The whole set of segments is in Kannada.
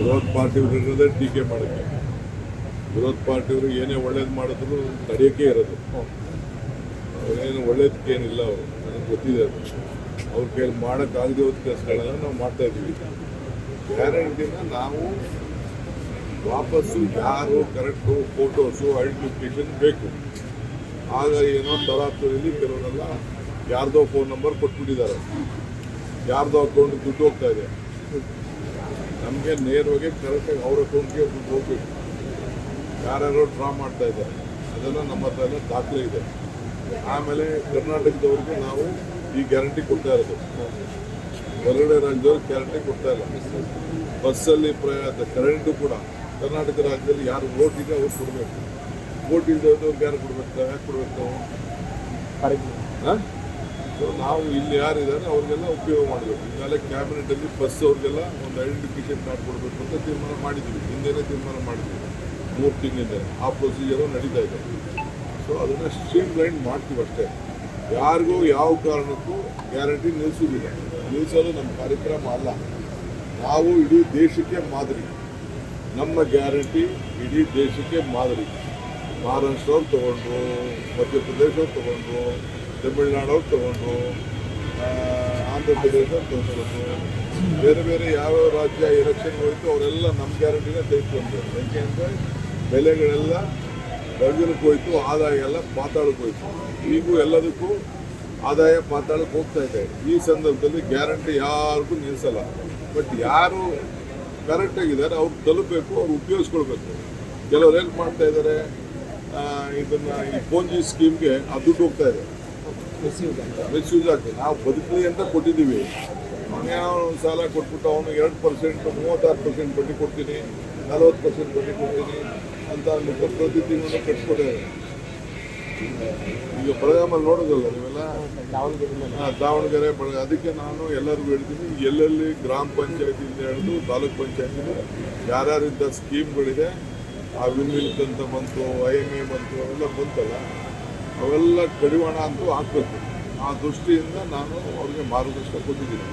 ವಿರೋಧ ಪಾರ್ಟಿಯವರು ಇರೋದೇ ಟೀಕೆ ಮಾಡೋಕ್ಕೆ. ವಿರೋಧ ಪಾರ್ಟಿಯವರು ಏನೇ ಒಳ್ಳೇದು ಮಾಡಿದ್ರು ತಡೆಯೋಕ್ಕೆ ಇರೋದು. ಅವರೇನು ಒಳ್ಳೇದಕ್ಕೇನಿಲ್ಲ, ಅವರು ನನಗೆ ಗೊತ್ತಿದೆ. ಅದು ಅವ್ರ ಕೈಯಲ್ಲಿ ಮಾಡೋಕ್ಕಾಗದೆ ಹೋದ ಕೆಲಸಗಳನ್ನ ನಾವು ಮಾಡ್ತಾಯಿದ್ದೀವಿ. ಗ್ಯಾರಂಟಿನ ನಾವು ವಾಪಸ್ಸು ಯಾರು ಕರೆಕ್ಟು ಫೋಟೋಸು ಐಡೆಂಟಿಫಿಕೇಷನ್ ಬೇಕು. ಆಗ ಏನೋ ತರಾತುರಿಯಲ್ಲಿ ಕೆಲವರೆಲ್ಲ ಯಾರ್ದೋ ಫೋನ್ ನಂಬರ್ ಕೊಟ್ಬಿಟ್ಟಿದ್ದಾರೆ, ಯಾರ್ದೋ ಅಕೌಂಟಿಗೆ ದುಡ್ಡು ಹೋಗ್ತಾ ಇದೆ. ನಮಗೆ ನೇರವಾಗಿ ಕರೆಕ್ಟಾಗಿ ಅವ್ರ ಅಕೌಂಟ್ಗೆ ದುಡ್ಡು ಹೋಗ್ಬೇಕು. ಯಾರ್ಯಾರೋ ಡ್ರಾ ಮಾಡ್ತಾ ಇದ್ದಾರೆ, ಅದೆಲ್ಲ ನಮ್ಮ ಹತ್ರ ಎಲ್ಲ ದಾಖಲೆ ಇದೆ. ಆಮೇಲೆ ಕರ್ನಾಟಕದವ್ರಿಗೆ ನಾವು ಈ ಗ್ಯಾರಂಟಿ ಕೊಡ್ತಾ ಇರೋದು, ಹೊರಗಡೆ ರಾಜ್ಯದವ್ರಿಗೆ ಗ್ಯಾರಂಟಿ ಕೊಡ್ತಾ ಇಲ್ಲ. ಬಸ್ಸಲ್ಲಿ ಕರೆಂಟು ಕೂಡ ಕರ್ನಾಟಕ ರಾಜ್ಯದಲ್ಲಿ ಯಾರು ವೋಟ್ ಇದೆ ಅವ್ರು ಕೊಡಬೇಕು. ವೋಟ್ ಇಲ್ಲದವ್ರಿಗೆ ಯಾರು ಕೊಡ್ಬೇಕು? ಯಾಕೆ ಕೊಡ್ಬೇಕು ನಾವು? ಸೊ ನಾವು ಇಲ್ಲಿ ಯಾರಿದ್ದಾರೆ ಅವ್ರಿಗೆಲ್ಲ ಉಪಯೋಗ ಮಾಡಬೇಕು. ಈಗಾಗಲೇ ಕ್ಯಾಬಿನೆಟಲ್ಲಿ ಬಸ್ ಅವ್ರಿಗೆಲ್ಲ ಒಂದು ಐಡೆಂಟಿಫಿಕೇಷನ್ ಕಾರ್ಡ್ ಕೊಡಬೇಕು ಅಂತ ತೀರ್ಮಾನ ಮಾಡಿದ್ವಿ. ಹಿಂದೆನೇ ತೀರ್ಮಾನ ಮಾಡಿದ್ವಿ, 3 ತಿಂಗಳಿಂದ. ಆ ಪ್ರೊಸೀಜರು ನಡೀತಾ ಇದೆ. ಸೊ ಅದನ್ನು ಸ್ಟ್ರೀಮ್ ಲೈನ್ ಮಾಡ್ತೀವಿ ಅಷ್ಟೇ. ಯಾರಿಗೂ ಯಾವ ಕಾರಣಕ್ಕೂ ಗ್ಯಾರಂಟಿ ನಿಲ್ಲಿಸೋದು ನಮ್ಮ ಕಾರ್ಯಕ್ರಮ ಅಲ್ಲ. ನಾವು ಇಡೀ ದೇಶಕ್ಕೆ ಮಾದರಿ. ನಮ್ಮ ಗ್ಯಾರಂಟಿ ಇಡೀ ದೇಶಕ್ಕೆ ಮಾದರಿ. ಮಹಾರಾಷ್ಟ್ರವ್ರು ತೊಗೊಂಡ್ರು, ಮಧ್ಯಪ್ರದೇಶವ್ರು ತೊಗೊಂಡ್ರು, ತಮಿಳ್ನಾಡವ್ರು ತೊಗೊಂಡ್ರು, ಆಂಧ್ರ ಪ್ರದೇಶವ್ರು ತೊಗೊಂಡ್ರು, ಬೇರೆ ಬೇರೆ ಯಾವ್ಯಾವ ರಾಜ್ಯ ಎಲೆಕ್ಷನ್ ಹೋಯಿತು ಅವರೆಲ್ಲ ನಮ್ಮ ಗ್ಯಾರಂಟಿನೇ ತೆಗೆದುಕೊಂಡ್ರು. ಯಾಕೆಂದರೆ ಬೆಲೆಗಳೆಲ್ಲ ಗಗನಕ್ಕೆ ಹೋಯಿತು, ಆದಾಯ ಎಲ್ಲ ಪಾತಾಳಕ್ಕೆ ಹೋಯಿತು. ಈಗೂ ಎಲ್ಲದಕ್ಕೂ ಆದಾಯ ಪಾತಾಳಕ್ಕೆ ಹೋಗ್ತಾ ಇದೆ. ಈ ಸಂದರ್ಭದಲ್ಲಿ ಗ್ಯಾರಂಟಿ ಯಾರಿಗೂ ನಿಲ್ಲಿಸಲ್ಲ. ಬಟ್ ಯಾರು ಕರೆಕ್ಟಾಗಿದ್ದಾರೆ ಅವ್ರು ತಲುಪಬೇಕು, ಅವ್ರು ಉಪಯೋಗಿಸ್ಕೊಳ್ಬೇಕು. ಕೆಲವ್ರು ಏನು ಮಾಡ್ತಾ ಇದ್ದಾರೆ, ಇದನ್ನು ಈ ಪೋಂಜಿ ಸ್ಕೀಮ್ಗೆ ಆ ದುಡ್ಡು ಹೋಗ್ತಾ ಇದೆ, ಮಿಸ್ಯೂಸ್ ಆಗ್ತದೆ. ನಾವು ಬದುಕಲಿ ಅಂತ ಕೊಟ್ಟಿದ್ದೀವಿ. ಯಾವ ಸಾಲ ಕೊಟ್ಬಿಟ್ಟು ಅವನು 2%, 36% ಬಡ್ಡಿ ಕೊಡ್ತೀನಿ, 40% ಬಡ್ಡಿ ಕೊಡ್ತೀನಿ ಅಂತ ಪ್ರತಿ ತಿಂಗಳು ಕಟ್ಸ್ಕೊಟ್ಟಿದ್ದಾರೆ. ಈಗ ಬೆಳಗಾಮಲ್ಲಿ ನೋಡೋದಲ್ಲ ನೀವೆಲ್ಲ, ದಾವಣಗೆರೆ ಅದಕ್ಕೆ ನಾನು ಎಲ್ಲರಿಗೂ ಹೇಳ್ತೀನಿ, ಎಲ್ಲೆಲ್ಲಿ ಗ್ರಾಮ ಪಂಚಾಯತಿಯಿಂದ ಹಿಡಿದು ತಾಲೂಕ್ ಪಂಚಾಯತಿಂದ ಯಾರ್ಯಾರಿಂದ ಸ್ಕೀಮ್ಗಳಿದೆ, ಆ ವಿನ್ವಿಲ್ಕ್ ಅಂತ ಬಂತು, IMA ಬಂತು, ಅವೆಲ್ಲ ಬಂತಲ್ಲ, ಅವೆಲ್ಲ ಕಡಿವಾಣ ಅಂತೂ ಹಾಕಬೇಕು. ಆ ದೃಷ್ಟಿಯಿಂದ ನಾನು ಅವ್ರಿಗೆ ಮಾರ್ಗದರ್ಶನ ಕೊಟ್ಟಿದ್ದೀನಿ.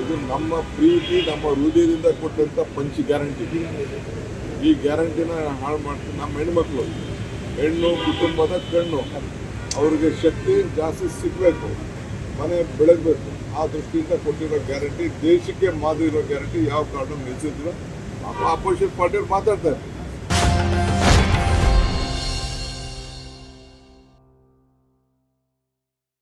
ಇದು ನಮ್ಮ ಪ್ರೀತಿ, ನಮ್ಮ ಹೃದಯದಿಂದ ಕೊಟ್ಟಂಥ ಪಂಚ್ ಗ್ಯಾರಂಟಿ. ಈ ಗ್ಯಾರಂಟಿನ ಹಾಳು ಮಾಡ್ತೀನಿ. ನಮ್ಮ ಹೆಣ್ಮಕ್ಳು, ಹೆಣ್ಣು ಕುಟುಂಬದ ಕಣ್ಣು, ಅವ್ರಿಗೆ ಶಕ್ತಿ ಜಾಸ್ತಿ ಸಿಗಬೇಕು, ಮನೆ ಬೆಳಗಬೇಕು. ಆ ದೃಷ್ಟಿಯಿಂದ ಕೊಟ್ಟಿರೋ ಗ್ಯಾರಂಟಿ, ದೇಶಕ್ಕೆ ಮಾದರಿ ಇರೋ ಗ್ಯಾರಂಟಿ ಯಾವ ಕಾರಣ ನಿಲ್ಲಿಸಿದ್ರು. ಅಪೋಸಿಷನ್ ಪಾರ್ಟಿಯವ್ರು ಮಾತಾಡ್ತಾರೆ.